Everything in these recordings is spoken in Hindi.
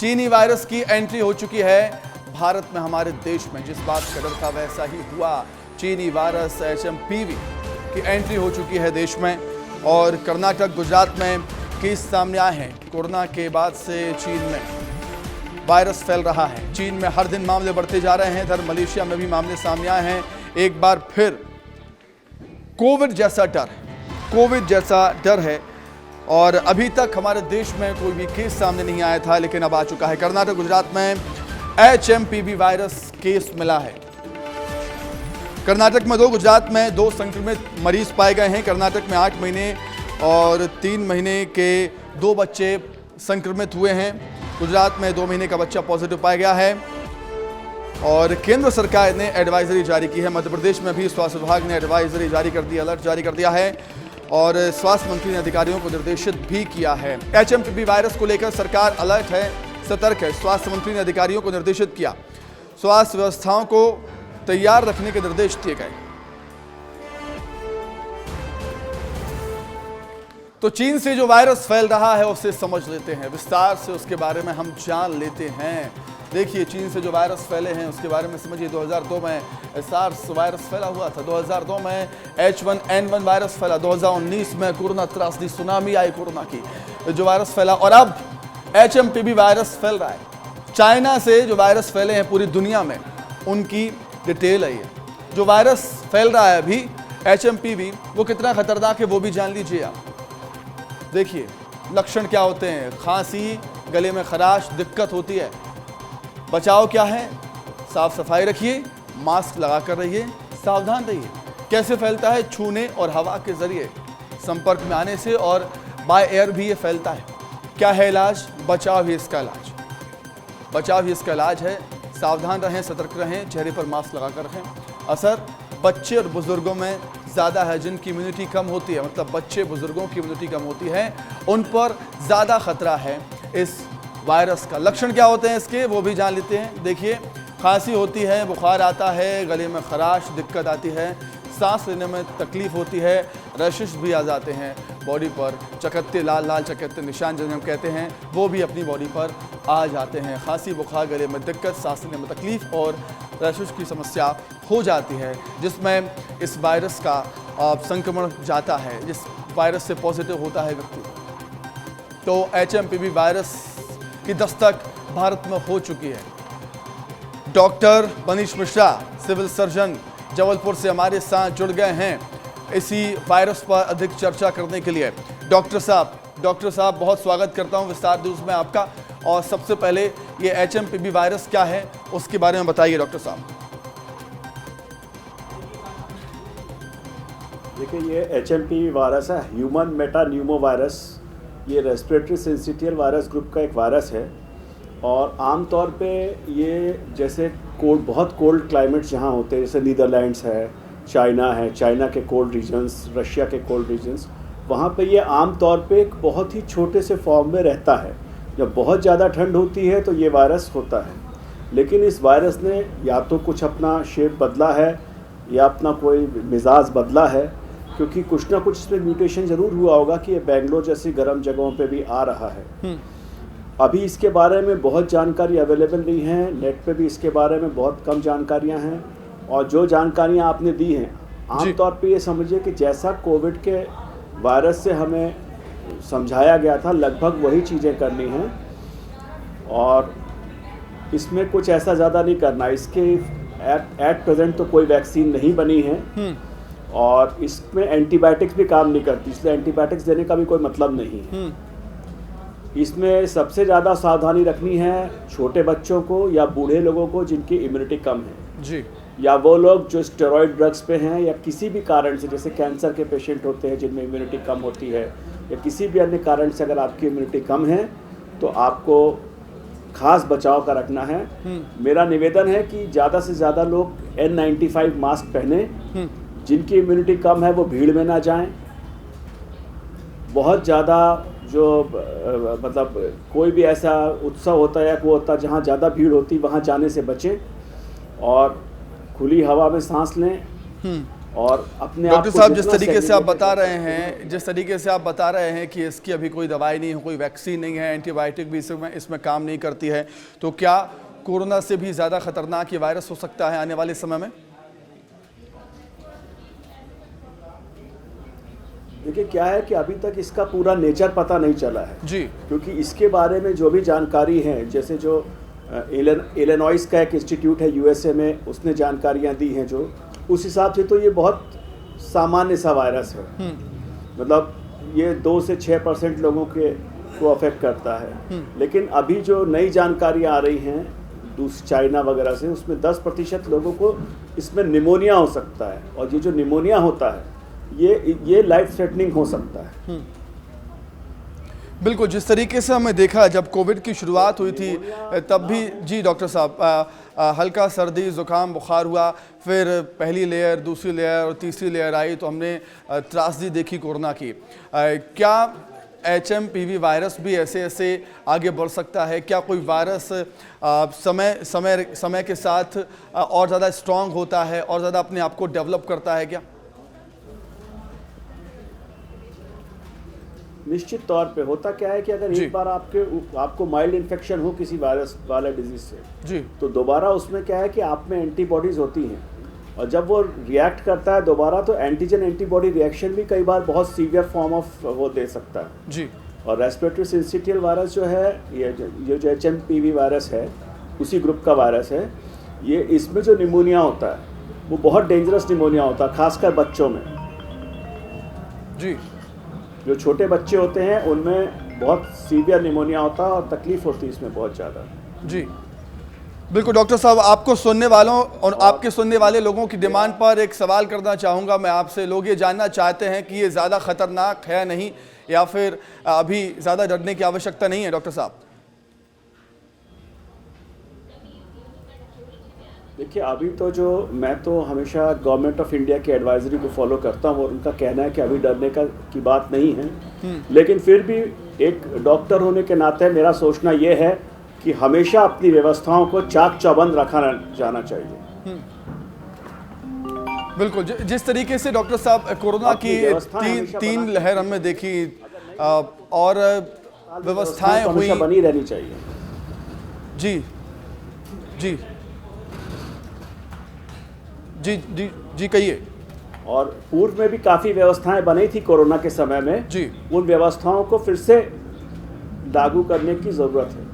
चीनी वायरस की एंट्री हो चुकी है भारत में, हमारे देश में। जिस बात का डर था वैसा ही हुआ। चीनी वायरस HMPV की एंट्री हो चुकी है देश में और कर्नाटक, गुजरात में केस सामने आए हैं। कोरोना के बाद से चीन में वायरस फैल रहा है। चीन में हर दिन मामले बढ़ते जा रहे हैं। इधर मलेशिया में भी मामले सामने आए हैं। एक बार फिर कोविड जैसा डर है और अभी तक हमारे देश में कोई भी केस सामने नहीं आया था, लेकिन अब आ चुका है। कर्नाटक, गुजरात में HMPV वायरस केस मिला है। कर्नाटक में 2, गुजरात में 2 संक्रमित मरीज पाए गए हैं। कर्नाटक में 8 महीने और 3 महीने के 2 बच्चे संक्रमित हुए हैं। गुजरात में 2 महीने का बच्चा पॉजिटिव पाया गया है और केंद्र सरकार ने एडवाइजरी जारी की है। मध्य प्रदेश में भी स्वास्थ्य विभाग ने एडवाइजरी जारी कर दी, अलर्ट जारी कर दिया है और स्वास्थ्य मंत्री ने अधिकारियों को निर्देशित भी किया है। HMPV वायरस को लेकर सरकार अलर्ट है, सतर्क है। स्वास्थ्य मंत्री ने अधिकारियों को निर्देशित किया, स्वास्थ्य व्यवस्थाओं को तैयार रखने के निर्देश दिए गए। तो चीन से जो वायरस फैल रहा है उसे समझ लेते हैं, विस्तार से उसके बारे में हम जान लेते हैं। देखिए, चीन से जो वायरस फैले हैं उसके बारे में समझिए। 2002 में सार्स वायरस फैला हुआ था, 2002 में H1N1 वायरस फैला, 2019 में कोरोना त्रासदी सुनामी आई कोरोना की, जो वायरस फैला, और अब HMPV वायरस फैल रहा है। चाइना से जो वायरस फैले हैं पूरी दुनिया में, उनकी डिटेल है ये। जो वायरस फैल रहा है अभी HMPV, वो कितना खतरनाक है वो भी जान लीजिए आप। देखिए लक्षण क्या होते हैं। खांसी, गले में खराश, दिक्कत होती है। बचाव क्या है? साफ सफाई रखिए, मास्क लगा कर रहिए, सावधान रहिए। कैसे फैलता है? छूने और हवा के जरिए संपर्क में आने से, और बाय एयर भी ये फैलता है। क्या है इलाज? बचाव ही इसका इलाज है। सावधान रहें, सतर्क रहें, चेहरे पर मास्क लगा कर रखें। असर बच्चे और बुजुर्गों में ज़्यादा है, जिनकी इम्यूनिटी कम होती है, मतलब बच्चे बुजुर्गों की इम्यूनिटी कम होती है, उन पर ज़्यादा खतरा है इस वायरस का। लक्षण क्या होते हैं इसके वो भी जान लेते हैं। देखिए, खांसी होती है, बुखार आता है, गले में खराश, दिक्कत आती है, सांस लेने में तकलीफ होती है, रैशेस भी आ जाते हैं बॉडी पर, चकत्ते, लाल लाल चकत्ते निशान जिन्हें हम कहते हैं, वो भी अपनी बॉडी पर आ जाते हैं। खांसी, बुखार, गले में दिक्कत, सांस लेने में तकलीफ और रैशेस की समस्या हो जाती है, जिसमें इस वायरस का संक्रमण जाता है, जिस वायरस से पॉजिटिव होता है व्यक्ति। तो HMPV वायरस की दस्तक भारत में हो चुकी है। Doctor Manish Mishra, civil surgeon Jabalpur से हमारे साथ जुड़ गए हैं इसी वायरस पर अधिक चर्चा करने के लिए। डॉक्टर साहब बहुत स्वागत करता हूं विस्तार न्यूज़ में आपका। और सबसे पहले ये HMPV वायरस क्या है उसके बारे में बताइए डॉक्टर साहब। देखिए, ये HMPV वायरस है, ह्यूमन मेटान्यूमो वायरस। ये रेस्पिरेटरी सिंसिटियल वायरस ग्रुप का एक वायरस है और आमतौर पे ये जैसे बहुत कोल्ड क्लाइमेट्स जहाँ होते हैं, जैसे नीदरलैंड्स है, चाइना के कोल्ड रीजन्स, रशिया के कोल्ड रीजन्स, वहाँ पे ये आमतौर पे एक बहुत ही छोटे से फॉर्म में रहता है। जब बहुत ज़्यादा ठंड होती है तो ये वायरस होता है, लेकिन इस वायरस ने या तो कुछ अपना शेप बदला है या अपना कोई मिजाज बदला है, क्योंकि कुछ ना कुछ इसमें म्यूटेशन ज़रूर हुआ होगा कि ये बेंगलोर जैसी गर्म जगहों पे भी आ रहा है। अभी इसके बारे में बहुत जानकारी अवेलेबल नहीं है, नेट पे भी इसके बारे में बहुत कम जानकारियां हैं, और जो जानकारियां आपने दी हैं आमतौर पे ये समझिए कि जैसा कोविड के वायरस से हमें समझाया गया था लगभग वही चीज़ें करनी हैं, और इसमें कुछ ऐसा ज़्यादा नहीं करना। इसके एट प्रेजेंट तो कोई वैक्सीन नहीं बनी है और इसमें एंटीबायोटिक्स भी काम नहीं करती, इसलिए एंटीबायोटिक्स देने का भी कोई मतलब नहीं है। इसमें सबसे ज़्यादा सावधानी रखनी है छोटे बच्चों को या बूढ़े लोगों को जिनकी इम्यूनिटी कम है जी, या वो लोग जो स्टेरॉइड ड्रग्स पे हैं, या किसी भी कारण से, जैसे कैंसर के पेशेंट होते हैं जिनमें इम्यूनिटी कम होती है, या किसी भी अन्य कारण से अगर आपकी इम्यूनिटी कम है तो आपको खास बचाव का रखना है। मेरा निवेदन है कि ज़्यादा से ज़्यादा लोग N95 मास्क पहने। जिनकी इम्यूनिटी कम है वो भीड़ में ना जाएं। बहुत ज़्यादा जो मतलब कोई भी ऐसा उत्सव होता है या वो होता है जहाँ ज़्यादा भीड़ होती, वहाँ जाने से बचें और खुली हवा में सांस लें। और अपने डॉक्टर आप को साहब, जिस जितना तरीके से आप segregate बता कर रहे सकते हैं, जिस तरीके से आप बता रहे हैं कि इसकी अभी कोई दवाई नहीं है, कोई वैक्सीन नहीं है, एंटीबायोटिक भी इसमें काम नहीं करती है, तो क्या कोरोना से भी ज़्यादा खतरनाक ये वायरस हो सकता है आने वाले समय में? देखिए क्या है कि अभी तक इसका पूरा नेचर पता नहीं चला है जी क्योंकि इसके बारे में जो भी जानकारी है, जैसे जो इलिनॉइस का एक इंस्टीट्यूट है यूएसए में, उसने जानकारियां दी हैं, जो उस हिसाब से तो ये बहुत सामान्य सा वायरस है। मतलब ये 2 से 6% लोगों को अफेक्ट करता है। लेकिन अभी जो नई जानकारियां आ रही हैं चाइना वगैरह से, उसमें 10% लोगों को इसमें निमोनिया हो सकता है, और ये जो निमोनिया होता है ये लाइफ थ्रेटनिंग हो सकता है। बिल्कुल, जिस तरीके से हमें देखा जब कोविड की शुरुआत हुई थी तब भी जी डॉक्टर साहब, हल्का सर्दी जुकाम बुखार हुआ, फिर पहली लेयर, दूसरी लेयर और तीसरी लेयर आई तो हमने त्रासदी देखी कोरोना की। क्या HMPV वायरस भी ऐसे ऐसे आगे बढ़ सकता है? क्या कोई वायरस समय के साथ और ज़्यादा स्ट्रांग होता है और ज़्यादा अपने आप को डेवलप करता है क्या? निश्चित तौर पे होता क्या है कि अगर एक बार आपको माइल्ड इन्फेक्शन हो किसी वायरस वाले डिजीज से जी, तो दोबारा उसमें क्या है कि आप में एंटीबॉडीज होती हैं, और जब वो रिएक्ट करता है दोबारा तो एंटीजन एंटीबॉडी रिएक्शन भी कई बार बहुत सीवियर फॉर्म ऑफ वो दे सकता है जी। और रेस्पिरेटरी सिंसिटियल वायरस जो है, ये जो HMPV वायरस है, उसी ग्रुप का वायरस है ये। इसमें जो निमोनिया होता है वो बहुत डेंजरस निमोनिया होता है, खासकर बच्चों में। जी, जो छोटे बच्चे होते हैं उनमें बहुत सीवियर निमोनिया होता है और तकलीफ होती है इसमें बहुत ज़्यादा। जी बिल्कुल। डॉक्टर साहब, आपको सुनने वालों और आपके सुनने वाले लोगों की डिमांड पर एक सवाल करना चाहूँगा मैं आपसे। लोग ये जानना चाहते हैं कि ये ज़्यादा खतरनाक है नहीं, या फिर अभी ज़्यादा डरने की आवश्यकता नहीं है? डॉक्टर साहब देखिए, अभी तो जो मैं तो हमेशा गवर्नमेंट ऑफ इंडिया की एडवाइजरी को फॉलो करता हूँ और उनका कहना है कि अभी डरने की बात नहीं है। लेकिन फिर भी एक डॉक्टर होने के नाते मेरा सोचना ये है कि हमेशा अपनी व्यवस्थाओं को चाक चौबंद रखा जाना चाहिए। बिल्कुल, जिस तरीके से डॉक्टर साहब कोरोना की तीन लहर हमने देखी और व्यवस्थाएं हुई, बनी रहनी चाहिए। जी जी जी जी जी कहिए। और पूर्व में भी काफ़ी व्यवस्थाएं बनी थी कोरोना के समय में जी, उन व्यवस्थाओं को फिर से लागू करने की ज़रूरत है।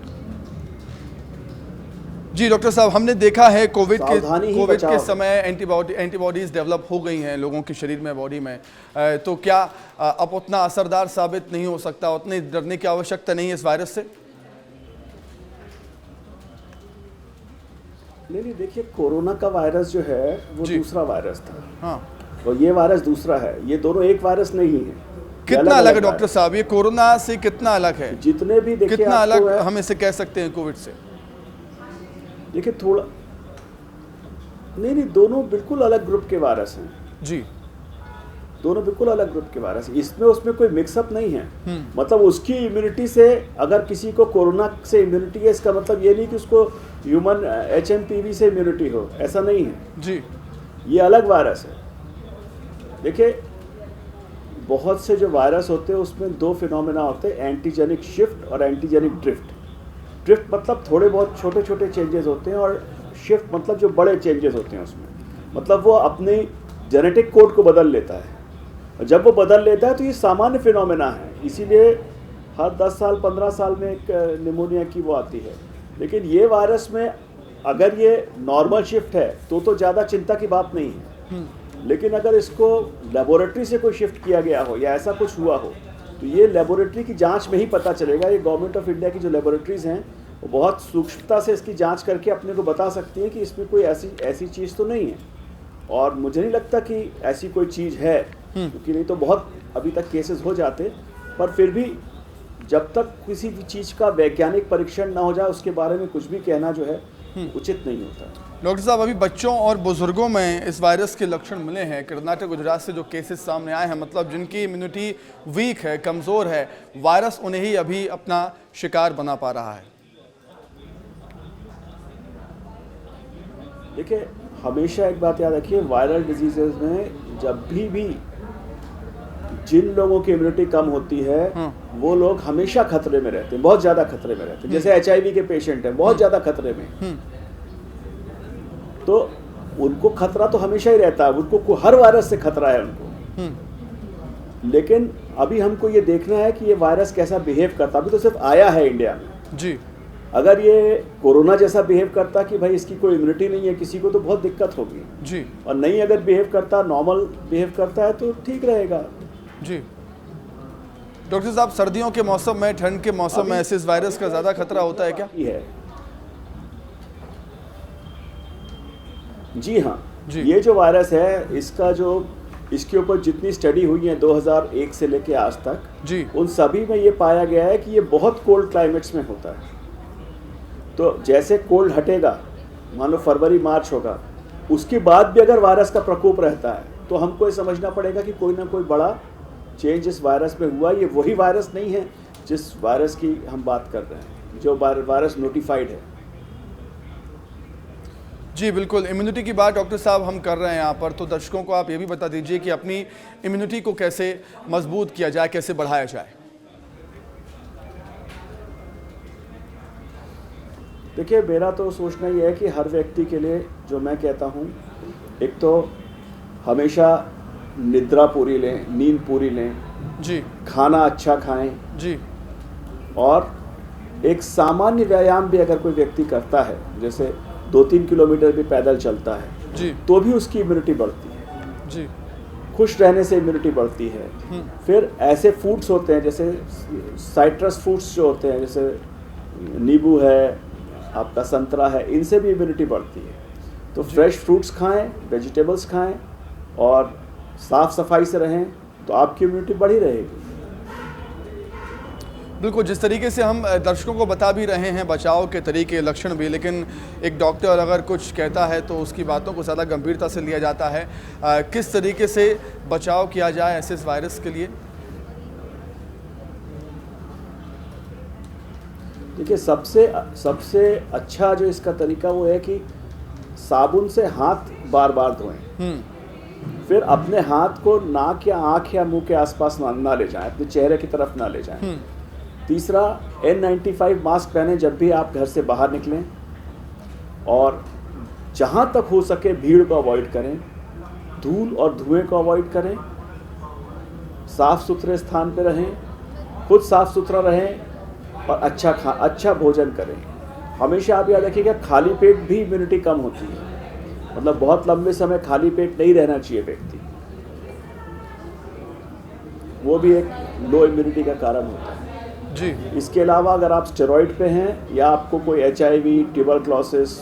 जी डॉक्टर साहब, हमने देखा है कोविड के समय एंटीबॉडीज़ डेवलप हो गई हैं लोगों के शरीर में, बॉडी में, तो क्या अब उतना असरदार साबित नहीं हो सकता? उतनी डरने की आवश्यकता नहीं है इस वायरस से? नहीं, देखिए, कोरोना का वायरस जो है वो दूसरा वायरस था। हाँ, और ये वायरस दूसरा है, ये दोनों एक वायरस नहीं है। कितना अलग है डॉक्टर साहब? ये कोरोना से कितना अलग है? जितने भी देखिए, कितना अलग हम इसे कह सकते हैं कोविड से? देखिए थोड़ा नहीं, दोनों बिल्कुल अलग ग्रुप के वायरस हैं जी, दोनों बिल्कुल अलग ग्रुप के वायरस। इसमें उसमें कोई मिक्सअप नहीं है। मतलब उसकी इम्यूनिटी से, अगर किसी को कोरोना से इम्यूनिटी है, इसका मतलब ये नहीं कि उसको ह्यूमन HMPV से इम्यूनिटी हो, ऐसा नहीं है जी। ये अलग वायरस है। देखिए, बहुत से जो वायरस होते हैं उसमें 2 फिनोमेना होते हैं, एंटीजेनिक शिफ्ट और एंटीजेनिक ड्रिफ्ट। ड्रिफ्ट मतलब थोड़े बहुत छोटे छोटे चेंजेस होते हैं, और शिफ्ट मतलब जो बड़े चेंजेस होते हैं उसमें, मतलब वो अपने जेनेटिक कोड को बदल लेता है। जब वो बदल लेता है तो ये सामान्य फिनोमेना है, इसीलिए हर 10 साल 15 साल में एक निमोनिया की वो आती है। लेकिन ये वायरस में अगर ये नॉर्मल शिफ्ट है तो ज़्यादा चिंता की बात नहीं है। लेकिन अगर इसको लेबोरेटरी से कोई शिफ्ट किया गया हो या ऐसा कुछ हुआ हो तो ये लेबोरेटरी की जांच में ही पता चलेगा। ये गवर्नमेंट ऑफ इंडिया की जो लेबोरेटरीज़ हैं वो बहुत सूक्ष्मता से इसकी जांच करके अपने को बता सकती हैं कि इसमें कोई ऐसी चीज़ तो नहीं है। और मुझे नहीं लगता कि ऐसी कोई चीज़ है, क्योंकि नहीं तो बहुत अभी तक केसेस हो जाते। पर फिर भी जब तक किसी भी चीज़ का वैज्ञानिक परीक्षण ना हो जाए उसके बारे में कुछ भी कहना जो है उचित नहीं होता। डॉक्टर साहब, अभी बच्चों और बुजुर्गों में इस वायरस के लक्षण मिले हैं। कर्नाटक, गुजरात से जो केसेस सामने आए हैं, मतलब जिनकी इम्यूनिटी वीक है, कमज़ोर है, वायरस उन्हें ही अभी अपना शिकार बना पा रहा है। देखिए, हमेशा एक बात याद रखिए, वायरल डिजीजेज में जब भी जिन लोगों की इम्यूनिटी कम होती है वो लोग हमेशा खतरे में रहते हैं, बहुत ज़्यादा खतरे में रहते हैं। जैसे HIV के पेशेंट हैं, बहुत ज़्यादा खतरे में, तो उनको खतरा तो हमेशा ही रहता है, उनको हर वायरस से खतरा है उनको। लेकिन अभी हमको ये देखना है कि ये वायरस कैसा बिहेव करता है। अभी तो सिर्फ आया है इंडिया में जी। अगर ये कोरोना जैसा बिहेव करता कि भाई इसकी कोई इम्यूनिटी नहीं है किसी को, तो बहुत दिक्कत होगी जी। और नहीं अगर बिहेव करता, नॉर्मल बिहेव करता है तो ठीक रहेगा जी। डॉक्टर साहब, सर्दियों के मौसम में, ठंड के मौसम में ऐसे इस वायरस का ज़्यादा खतरा होता है क्या? जी हाँ जी। ये जो वायरस है इसके ऊपर जितनी स्टडी हुई है 2001 से लेके आज तक जी, उन सभी में ये पाया गया है कि ये बहुत कोल्ड क्लाइमेट्स में होता है। तो जैसे कोल्ड हटेगा, मान लो फरवरी मार्च होगा, उसके बाद भी अगर वायरस का प्रकोप रहता है तो हमको ये समझना पड़ेगा कि कोई ना कोई बड़ा चेंज इस वायरस में हुआ। ये वही वायरस नहीं है जिस वायरस की हम बात कर रहे हैं, जो वायरस नोटिफाइड है। जी बिल्कुल। इम्यूनिटी की बात डॉक्टर साहब हम कर रहे हैं यहाँ पर, तो दर्शकों को आप ये भी बता दीजिए कि अपनी इम्यूनिटी को कैसे मजबूत किया जाए, कैसे बढ़ाया जाए। देखिए, मेरा तो सोचना ये है कि हर व्यक्ति के लिए जो मैं कहता हूँ, एक तो हमेशा निद्रा पूरी लें, नींद पूरी लें जी, खाना अच्छा खाएं जी, और एक सामान्य व्यायाम भी अगर कोई व्यक्ति करता है, जैसे 2-3 किलोमीटर भी पैदल चलता है जी, तो भी उसकी इम्यूनिटी बढ़ती है जी। खुश रहने से इम्यूनिटी बढ़ती है। फिर ऐसे फूड्स होते हैं जैसे साइट्रस फ्रूट्स जो होते हैं, जैसे नींबू है, आपका संतरा है, इनसे भी इम्यूनिटी बढ़ती है। तो फ्रेश फ्रूट्स खाएं, वेजिटेबल्स खाएं और साफ सफाई से रहें तो आपकी इम्यूनिटी बढ़ी रहेगी। बिल्कुल, जिस तरीके से हम दर्शकों को बता भी रहे हैं बचाव के तरीके, लक्षण भी, लेकिन एक डॉक्टर अगर कुछ कहता है तो उसकी बातों को ज़्यादा गंभीरता से लिया जाता है। किस तरीके से बचाव किया जाए ऐसे इस वायरस के लिए? देखिए, सबसे अच्छा जो इसका तरीका वो है कि साबुन से हाथ बार बार धोएं। फिर अपने हाथ को नाक या आँख या मुंह के आसपास ना ले जाएं, अपने चेहरे की तरफ ना ले जाएं। तीसरा, N95 मास्क पहने जब भी आप घर से बाहर निकलें और जहाँ तक हो सके भीड़ को अवॉइड करें, धूल और धुएं को अवॉइड करें, साफ़ सुथरे स्थान पर रहें, खुद साफ़ सुथरा रहें और अच्छा भोजन करें। हमेशा आप याद रखिएगा, खाली पेट भी इम्यूनिटी कम होती है, मतलब बहुत लंबे समय खाली पेट नहीं रहना चाहिए व्यक्ति, वो भी एक लो इम्यूनिटी का कारण होता है जी। इसके अलावा अगर आप स्टेरॉइड पे हैं या आपको कोई HIV, ट्यूबरक्लोसिस,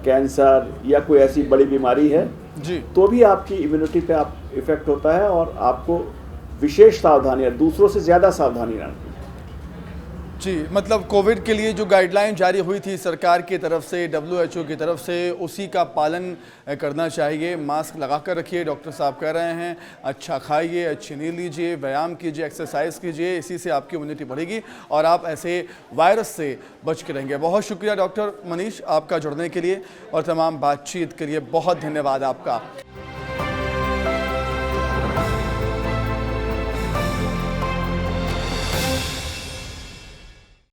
कैंसर या कोई ऐसी बड़ी बीमारी है जी, तो भी आपकी इम्यूनिटी पे इफेक्ट होता है और आपको विशेष सावधानी है, दूसरों से ज़्यादा सावधानी रखनी। जी, मतलब कोविड के लिए जो गाइडलाइन जारी हुई थी सरकार की तरफ से, WHO की तरफ से, उसी का पालन करना चाहिए। मास्क लगा कर रखिए, डॉक्टर साहब कह रहे हैं, अच्छा खाइए, अच्छी नींद लीजिए, व्यायाम कीजिए, एक्सरसाइज कीजिए, इसी से आपकी इम्यूनिटी बढ़ेगी और आप ऐसे वायरस से बच के रहेंगे। बहुत शुक्रिया डॉक्टर मनीष आपका जुड़ने के लिए और तमाम बातचीत के लिए बहुत धन्यवाद आपका।